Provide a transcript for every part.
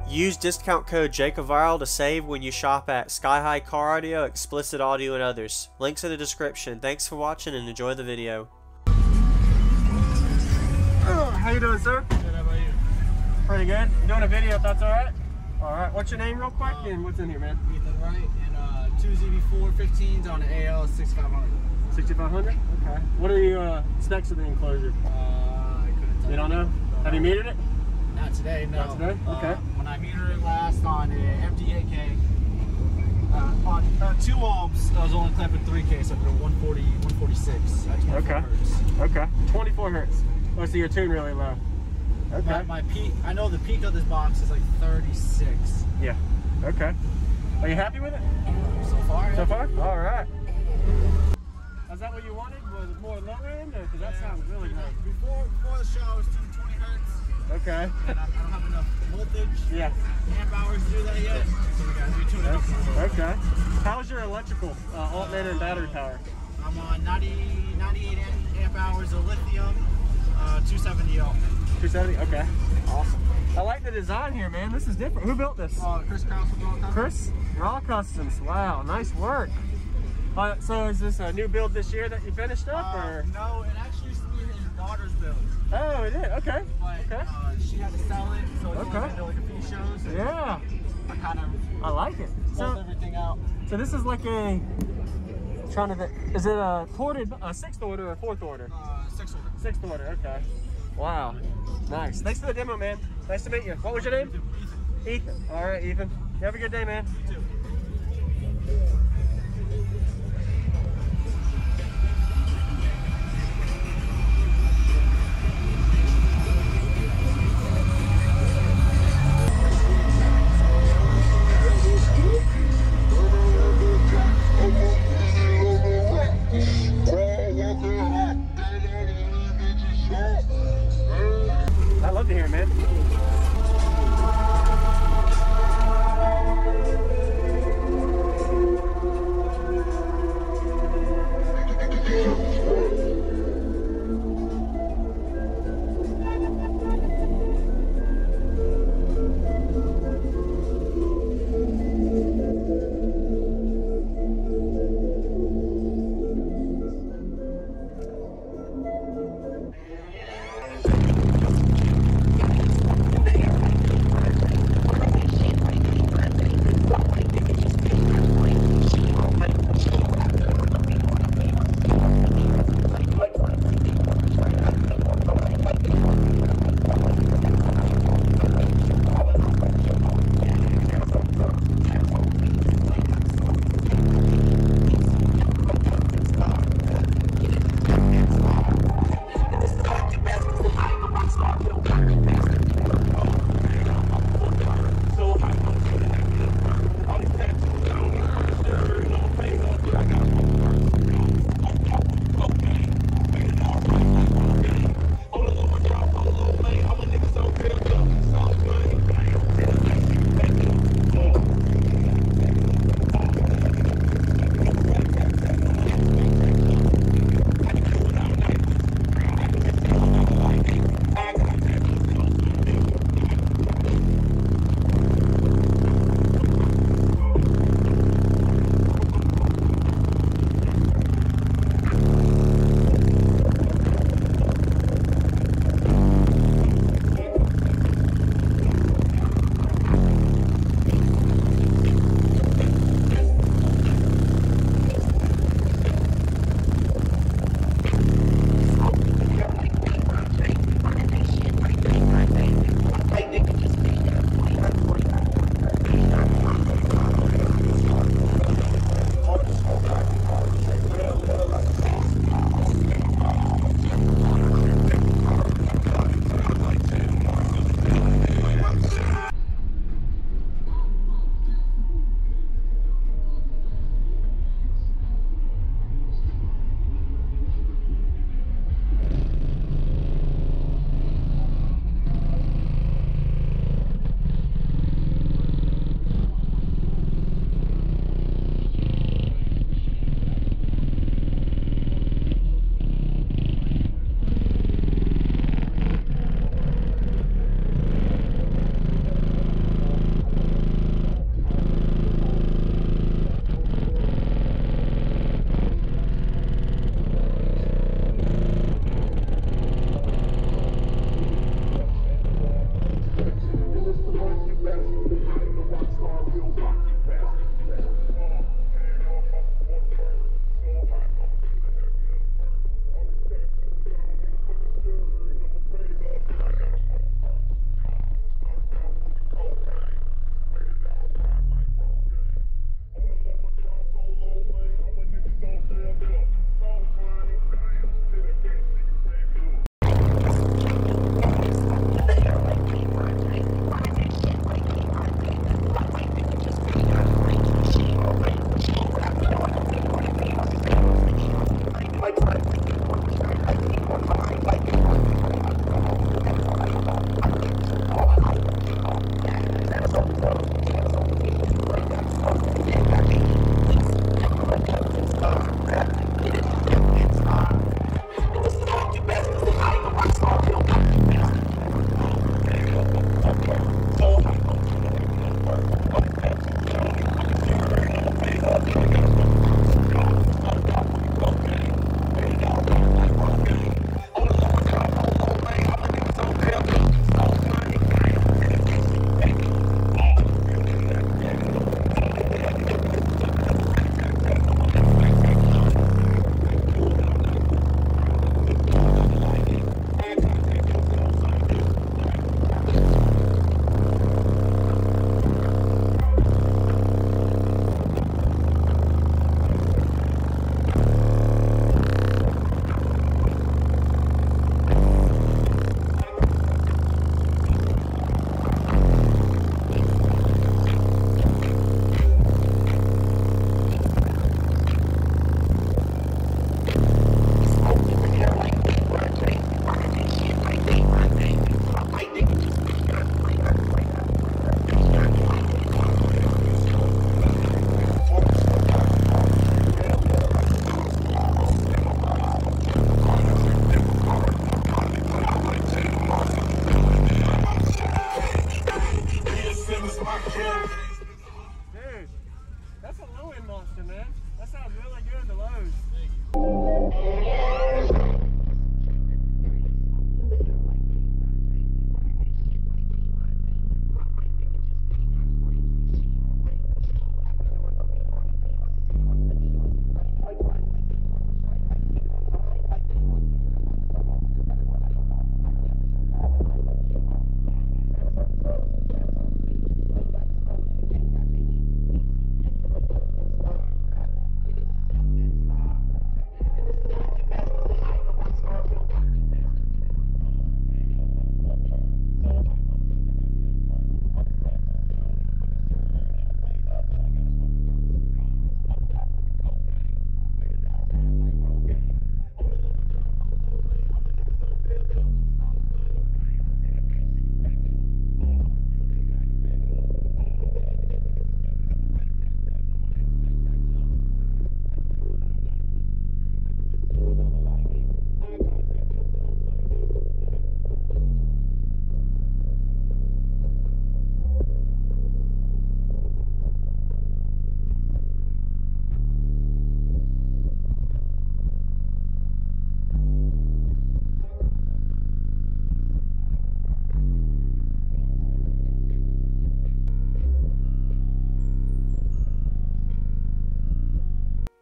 Use discount code JACOVIRAL to save when you shop at Sky High Car Audio, Explicit Audio, and others. Links in the description. Thanks for watching and enjoy the video. Oh, how you doing, sir? Good, how about you? Pretty good. Doing a video if that's alright? Alright, what's your name real quick and what's in here, man? Ethen, right? And 2 ZB4 15s on an AL 6500. 6500? Okay. What are the specs of the enclosure? I couldn't tell You don't know? Have you metered it? Not today, no. Not today? Okay. When I metered it last on an MD8K, on 2 ohms, I was only clamping 3K, so I did a 140, 146 at 24 Okay. hertz. Okay. 24 hertz. Oh, so your tune really low. Okay. My peak, I know the peak of this box is like 36. Yeah. Okay. Are you happy with it? So far, So yeah. far? Alright. Is that what you wanted? Was it more low end? Because that sounds really good. Before the show, I was doing 20 hertz. Okay. And I don't have enough voltage, Yeah. amp hours to do that yet. So we gotta do 2 Okay. How's your electrical alternator and battery power? I'm on 98 amp hours of lithium, 270 ohm. 270? Okay. Awesome. I like the design here, man. This is different. Who built this? Chris Krause with Raw Customs. Chris? Raw Customs. Wow, nice work. So is this a new build this year that you finished up? Or? No, it actually used to be his daughter's build. Oh, it did? Okay. But Okay. she had to sell it, so it's Okay. only been to like a few shows. And Yeah. I kind of I like it. pulled everything out. So this is like a, trying to think, is it a ported, a 6th order or 4th order? 6 order. 6th order, okay. Wow, nice. Thanks for the demo, man. Nice to meet you. What was your name? Ethan. All right, Ethan. You have a good day, man. You too. I love to hear it, man.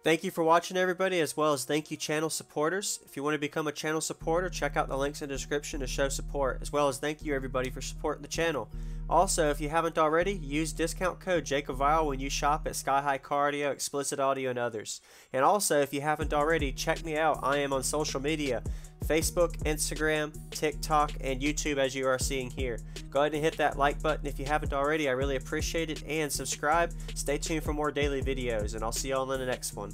Thank you for watching, everybody, as well as thank you channel supporters. If you want to become a channel supporter, check out the links in the description to show support, as well as thank you everybody for supporting the channel. Also, if you haven't already, use discount code JacobViral when you shop at Sky High Car Audio, Explicit Audio, and others. And also, if you haven't already, check me out. I am on social media, Facebook, Instagram, TikTok, and YouTube, as you are seeing here. Go ahead and hit that like button if you haven't already. I really appreciate it. And subscribe. Stay tuned for more daily videos, and I'll see y'all in the next one.